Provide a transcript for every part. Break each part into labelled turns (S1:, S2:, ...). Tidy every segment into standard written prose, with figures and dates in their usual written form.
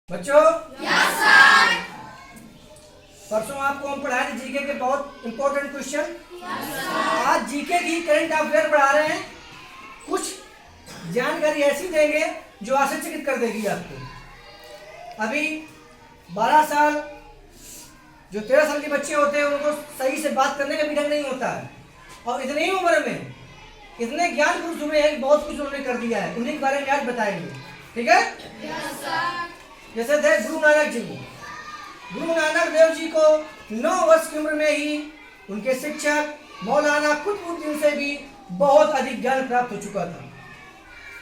S1: बच्चों परसों आपको हम पढ़ाए थे जीके के बहुत इंपॉर्टेंट क्वेश्चन। आज जीके की करंट अफेयर पढ़ा रहे हैं। कुछ जानकारी ऐसी देंगे जो आश्चर्यचकित कर देगी आपको। अभी 12 साल जो 13 साल के बच्चे होते हैं उनको सही से बात करने का भी ढंग नहीं होता है, और इतनी ही उम्र में इतने ज्ञान पुरुष हुए हैं, बहुत कुछ उन्होंने कर दिया है। उन्हीं के बारे में आज बताएंगे, ठीक है। जैसे थे गुरु नानक जी। गुरु नानक देव जी को 9 वर्ष की उम्र में ही उनके शिक्षक मौलाना कुतुबुद्दीन से भी बहुत अधिक ज्ञान प्राप्त हो चुका था।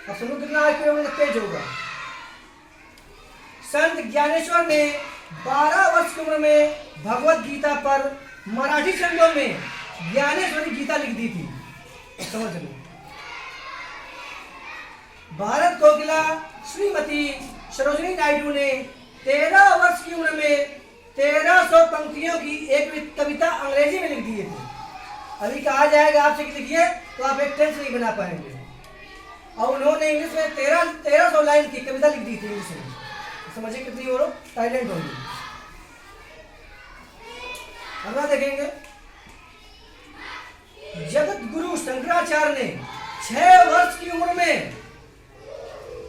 S1: अब सुनो कितना आगे तेज होगा। संत ज्ञानेश्वर ने 12 वर्ष की उम्र में भगवत गीता पर मराठी छंदों में ज्ञानेश्वरी गीता लिख दी थी। समझ लो। भारत कोकिला श्रीमती सरोजिनी नायडू ने 13 वर्ष की उम्र में 1300 पंक्तियों की एक कविता अंग्रेजी में लिख दिए थे। अभी कहा जाएगा आपसे कि लिखिए तो आप एक टेंस नहीं बना पाएंगे, और उन्होंने इंग्लिश में 1300 लाइन की कविता लिख दी थी इंग्लिश में। समझिए कितनी वो टैलेंट होगी। अगला देखेंगे। जगत गुरु शंकराचार्य ने 6 वर्ष की उम्र में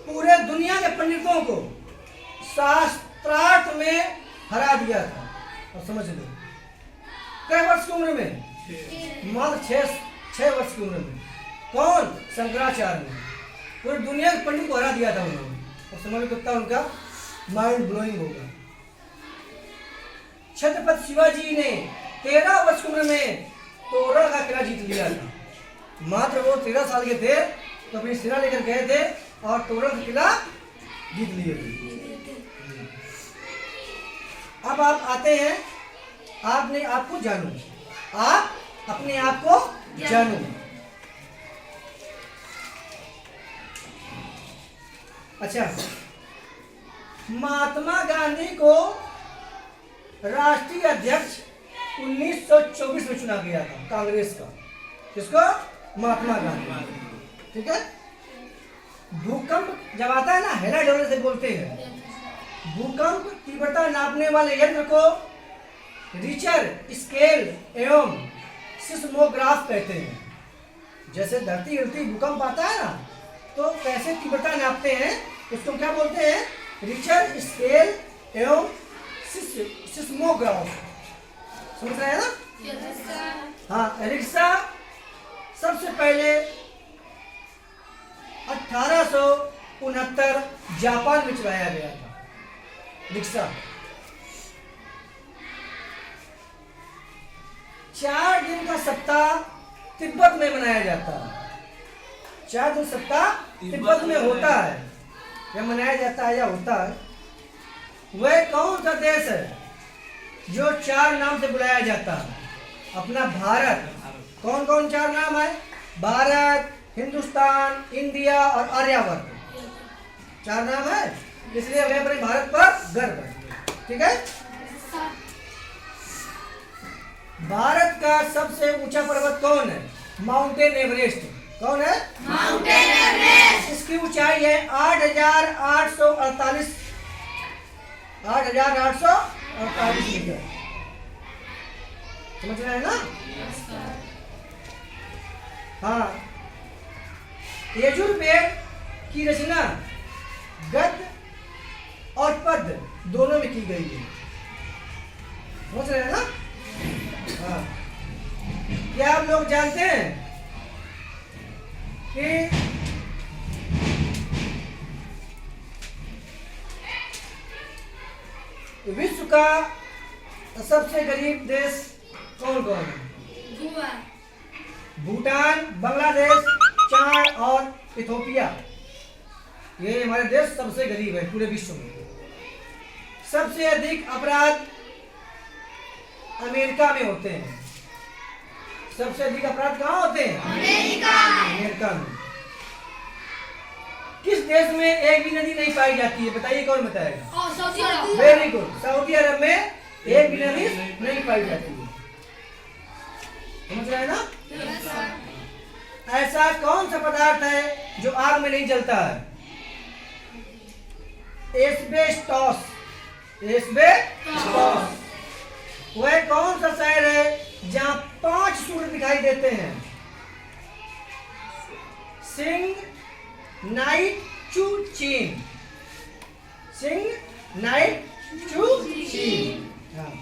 S1: पूरे दुनिया के पंडितों को शास्त्रार्थ में हरा दिया था। और समझ लो कितने वर्ष की उम्र में? मात्र 6 वर्ष की उम्र में। कौन? शंकराचार्य ने पूरी दुनिया के पंडित को हरा दिया था उन्होंने। और समझ लो कितना उनका माइंड ब्लोइंग होगा। छत्रपति शिवाजी ने 13 वर्ष की उम्र में तोरण का किला जीत लिया था। मात्र वो 13 साल के थे तो अपनी सेना लेकर गए थे और तोरण का किला जीत लिए थे। अब आप आते हैं आपने आपको जानो। आप अपने आप को जानो। अच्छा, महात्मा गांधी को राष्ट्रीय अध्यक्ष 1924 में चुना गया था कांग्रेस का। किसको? महात्मा गांधी। ठीक है। भूकंप जब आता है ना, हेला डोले से बोलते हैं। भूकंप तीव्रता नापने वाले यंत्र को रिचर स्केल एवं सिस्मोग्राफ कहते हैं। जैसे धरती हिलती भूकंप आता है ना, तो कैसे तीव्रता नापते हैं उसको क्या बोलते हैं? रिचर स्केल एवं सिस्मोग्राफ। समझ रहे हैं ना? हाँ, रिक्शा सबसे पहले 1869 जापान में चलाया गया था। रिक्शा 4 दिन का सप्ताह तिब्बत में मनाया जाता है। 4 दिन सप्ताह तिब्बत में होता है या मनाया जाता है या होता है। वह कौन सा देश है जो 4 नाम से बुलाया जाता है? अपना भारत। कौन कौन 4 नाम है? भारत, हिंदुस्तान, इंडिया और आर्यावर्त। 4 नाम है, इसलिए हमें अपने भारत पर गर्व है। ठीक है। भारत का सबसे ऊंचा पर्वत कौन है? Mountain Everest. कौन है? Mountain Everest. इसकी ऊंचाई है 8,848 मीटर। समझ रहे हैं ना? हाँ, यजुर्वेद की रचना गद्य और पद्य दोनों में की गई है। समझ रहे हैं ना? हाँ। क्या आप लोग जानते हैं कि विश्व का सबसे गरीब देश कौन कौन है? भूटान, बांग्लादेश, चाड और इथोपिया। ये हमारे देश सबसे गरीब है पूरे विश्व में। सबसे अधिक अपराध अमेरिका में होते हैं। सबसे अधिक अपराध कहाँ होते हैं? अमेरिका में। किस देश में एक भी नदी नहीं पाई जाती है? बताइए, कौन बताएगा? Very good. सऊदी अरब में एक भी नदी नहीं पाई जाती है। समझ रहे हैं ना? ऐसा कौन सा पदार्थ है जो आग में नहीं जलता है? एस्बेस्टॉस। एस्बेस्टॉस वह कौन सा शहर है जहां 5 सूर्य दिखाई देते हैं? सिंग नाइट चू चीन। सिंग नाइट चू चीन। हाँ।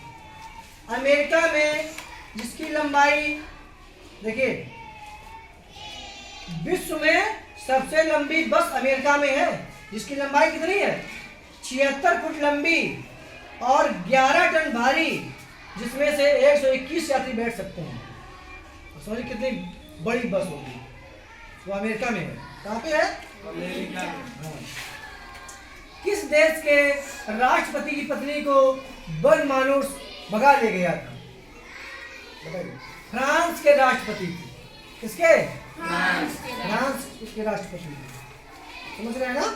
S1: अमेरिका में जिसकी लंबाई देखिए, विश्व में सबसे लंबी बस अमेरिका में है, जिसकी लंबाई कितनी है? 76 फुट लंबी और 11 टन भारी, जिसमें से 121 यात्री बैठ सकते हैं। समझिए कितनी बड़ी बस होगी। वो अमेरिका में है। कहाँ पे है? अमेरिका। हाँ। किस देश के राष्ट्रपति की पत्नी को वन मानुष भगा ले गया था? बताइए। फ्रांस के राष्ट्रपति की। किसके? फ्रांस के राष्ट्रपति की। समझ रहे हैं ना?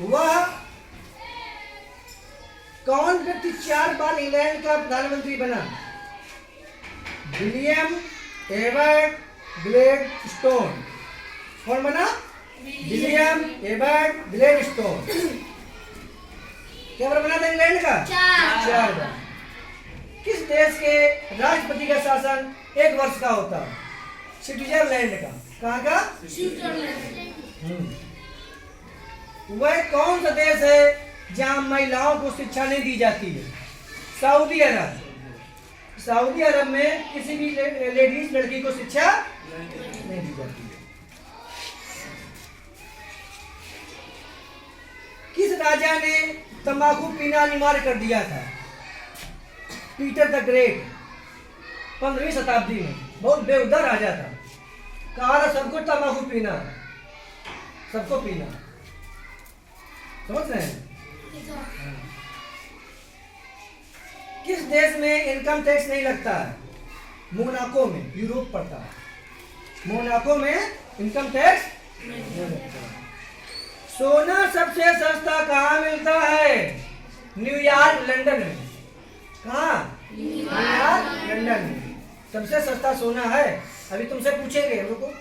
S1: वह कौन व्यक्ति 4 बार इंग्लैंड का प्रधानमंत्री बना? William Ewart Gladstone. कौन बना? William Ewart Gladstone. क्या बार बना था इंग्लैंड का? 4 बार। किस देश के राष्ट्रपति का शासन 1 वर्ष का होता है? स्विट्जरलैंड का। कहाँ का? स्विट्जरलैंड। वह कौन सा देश है जहां महिलाओं को शिक्षा नहीं दी जाती है? सऊदी अरब। सऊदी अरब में किसी भी लेडीज लड़की को शिक्षा नहीं दी जाती है। किस राजा ने तंबाकू पीना अनिवार्य कर दिया था? Peter the great. 15वीं शताब्दी में बहुत बेहुदा राजा था। कहा था सबको तंबाकू पीना, सबको पीना। समझ रहे हैं? किस देश में इनकम टैक्स नहीं लगता है? मोनाको में। यूरोप पड़ता है। मोनाको में इनकम टैक्स नहीं लगता है। सोना सबसे सस्ता कहाँ मिलता है? न्यूयॉर्क, लंदन में। कहाँ? न्यूयॉर्क, लंदन में सबसे सस्ता सोना है। अभी तुमसे पूछेंगे हम लोग को,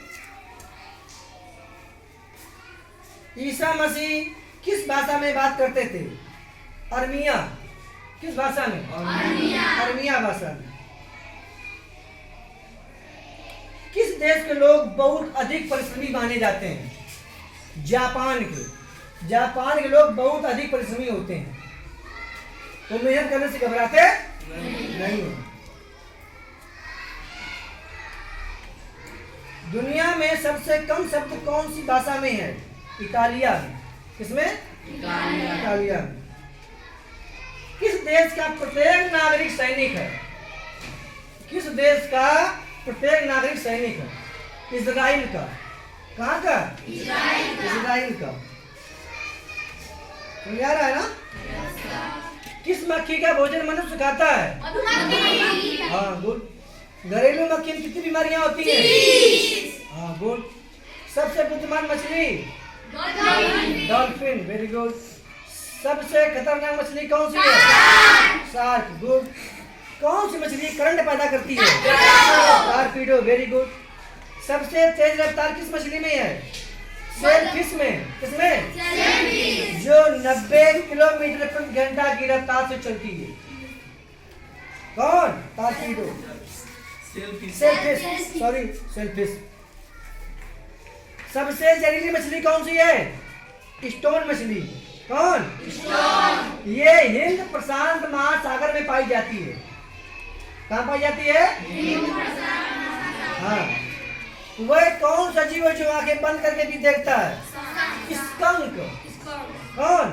S1: ईसा मसीह किस भाषा में बात करते थे? अरमिया। किस भाषा में? अरमिया भाषा में। किस देश के लोग बहुत अधिक परिश्रमी माने जाते हैं? जापान के। जापान के लोग बहुत अधिक परिश्रमी होते हैं। तो मेहनत करने से घबराते नहीं। दुनिया में सबसे कम शब्द कौन सी भाषा में है? इटालिया में। किसमें? इटालिया में। किस देश का प्रत्येक नागरिक सैनिक है? किस देश का प्रत्येक नागरिक सैनिक है? इजराइल का। कहाँ का? इजराइल का। समझ आ रहा है ना? किस मक्खी का भोजन मनुष्य खाता है? हाँ गुड। घरेलू मक्खी में कितनी बीमारियां होती हैं? हाँ गुड। सबसे बुद्धिमान मछली? डॉल्फिन। Very good. सबसे खतरनाक मछली कौन सी है? शार्क। गुड। कौन सी मछली करंट पैदा करती है? टारपीडो। Very good. सबसे तेज रफ्तार किस मछली में है? सेलफिश में। किसमें? जो 90 किलोमीटर प्रति घंटा की रफ्तार से चलती है। कौन? टारपीडो। सेलफिश। Sorry, shellfish. सबसे जहरीली मछली कौन सी है? स्टोन मछली। कौन? स्टोन। ये हिंद प्रशांत महासागर में पाई जाती है। कहाँ पाई जाती है? हाँ। वह कौन सा जीव है जो आंखें बंद करके भी देखता है? स्कंक। कौन?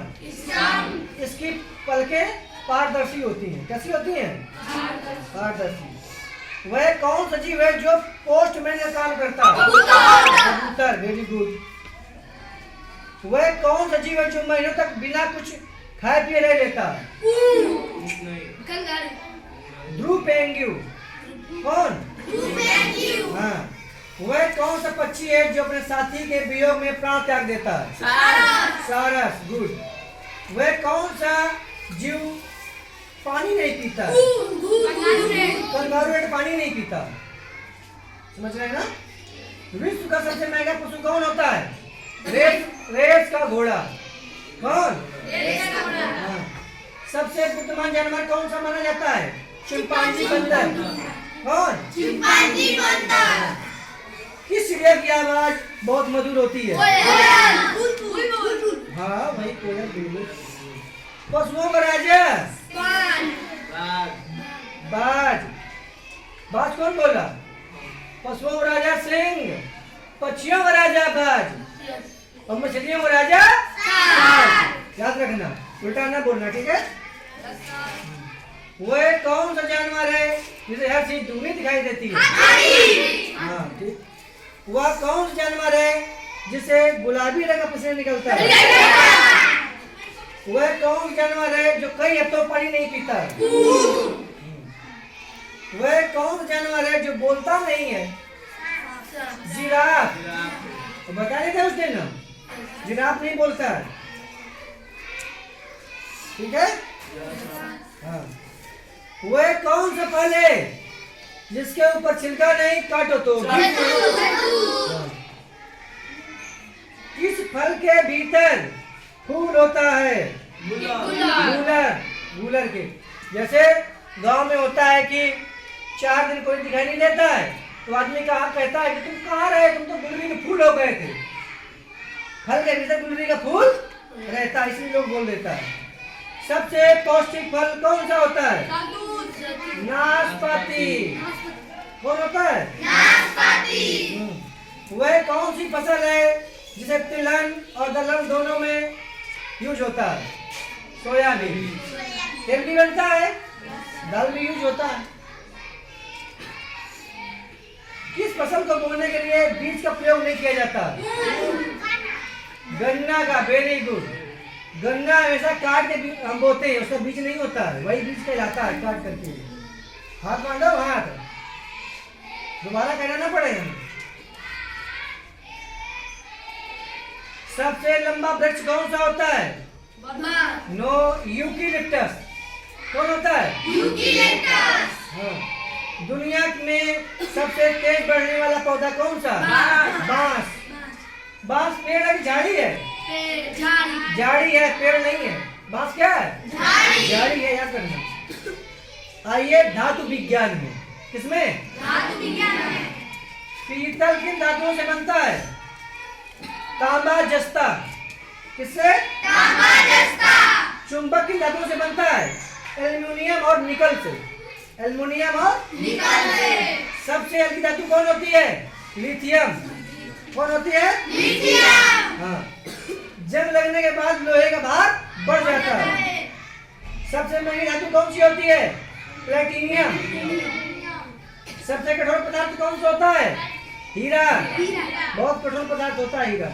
S1: इसकी पलकें पारदर्शी होती हैं। कैसी होती हैं? पारदर्शी। वह कौन सा जीव है जो पोस्टमैन का काम करता है? कबूतर। Very good. वह कौन सा जीव है जो महीनों तक बिना कुछ खाए पिए रह लेता है? ध्रुव पेंगुइन। कौन? हाँ। वह कौन सा पक्षी है जो अपने साथी के वियोग में प्राण त्याग देता है? सारस। गुड। वह कौन सा जीव पानी नहीं पीता? कंगारू पानी नहीं पीता। समझ रहे हैं ना? विश्व का सबसे महंगा पशु कौन होता है? रेस का घोड़ा। कौन? हाँ। सबसे बुद्धिमान जानवर कौन सा माना जाता है? चिंपांजी बंदर। कौन?
S2: चिंपांजी बंदर।
S1: किस चिड़िया की आवाज बहुत मधुर होती है? हाँ भाई, कोयल बिल्कुल। पशुओं का राजा? बाज। बाज कौन बोला? पशुओं का राजा सिंह, पक्षियों का राजा बाज और मछलियों का राजा सार्क। याद रखना, उल्टा ना बोलना, ठीक है? वह कौन सा जानवर है जिसे हर चीज धुनी दिखाई देती है? हाँ ठीक। वह कौन सा जानवर है जिसे गुलाबी रंग का पसीना निकलता है? वह कौन सा जानवर है जो कई हफ्तों पानी नहीं पीता? वह कौन सा जानवर है जो बोलता नहीं है? जिराफ। तो बता रहे थे उस दिन हम, जिराफ नहीं बोलता है, ठीक है? हाँ। वह कौन सा फल है जिसके ऊपर छिलका नहीं, काटो तो? किस फल के भीतर फूल होता है? गूलर के। जैसे गांव में होता है कि 4 दिन कोई दिखाई नहीं देता है, तो आदमी कहा कहता है कि तुम कहाँ रहे, तुम तो गुलरी के फूल हो गए थे। फल के भीतर गुलरी का फूल रहता है, इसलिए लोग बोल देता है। सबसे पौष्टिक फल कौन सा होता है? नाशपाती। कौन होता है? नाशपाती। वह कौन सी फसल है जिसे तिलहन और दलहन दोनों में यूज होता है? सोयाबीन। तेल भी बनता है, दाल भी यूज होता है। किस फसल को बोने के लिए बीज का प्रयोग नहीं किया जाता? गन्ना का। Very good. गन्ना ऐसा काट के हम बोते हैं, उसका बीज नहीं होता है, वही बीज कहलाता है काट करके। हाथ बांधो, हाथ दोबारा कहना ना पड़ेगा। सबसे लंबा वृक्ष कौन सा होता है? No, eucalyptus. कौन होता है? यूकेलिप्टस। हाँ। दुनिया में सबसे तेज बढ़ने वाला पौधा कौन सा? बांस। बांस पेड़ है कि झाड़ी है? झाड़ी है, पेड़ नहीं है। बांस क्या है? झाड़ी है, याद रखना। आइए धातु विज्ञान में। किसमें? धातु विज्ञान में। पीतल किन धातुओं से बनता है? तांबा जस्ता। किससे? तांबा जस्ता। चुंबक किन धातुओं से बनता है? एल्युमिनियम और निकल से। एल्युमिनियम और निकल से। सबसे हल्की धातु कौन होती है? लिथियम। कौन होती है? लिथियम। हाँ। जंग लगने के बाद लोहे का भार बढ़ जाता है। सबसे महंगी धातु कौन सी होती है? प्लेटिनियम। सबसे कठोर पदार्थ कौन सा होता है? हीरा। बहुत कठोर पदार्थ होता है हीरा।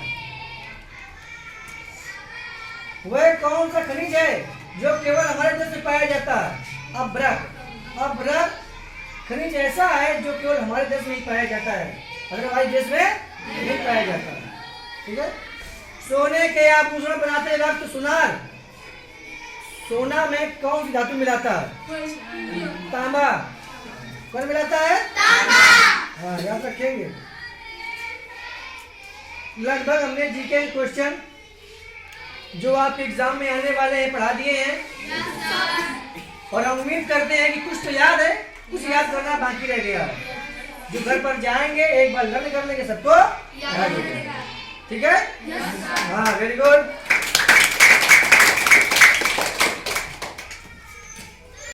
S1: वह कौन सा खनिज है जो केवल हमारे देश में पाया जाता है? अभ्रक। अभ्रक खनिज ऐसा है जो केवल हमारे देश में ही पाया जाता है, अदरवाइज देश में नहीं पाया जाता है, ठीक है? सोने के आभूषण बनाते वक्त सुनार, सोना में कौन सी धातु मिलाता है? तांबा। कौन मिलाता है? तांबा। हाँ, याद रखेंगे। लगभग हमने जीके के क्वेश्चन जो आप एग्जाम में आने वाले हैं पढ़ा दिए हैं, और हम उम्मीद करते हैं कि कुछ तो याद है, कुछ याद करना बाकी रह गया है, जो घर पर जाएंगे एक बार लर्न कर लेंगे सबको याद हो जाएगा, ठीक है? हाँ, वेरी गुड।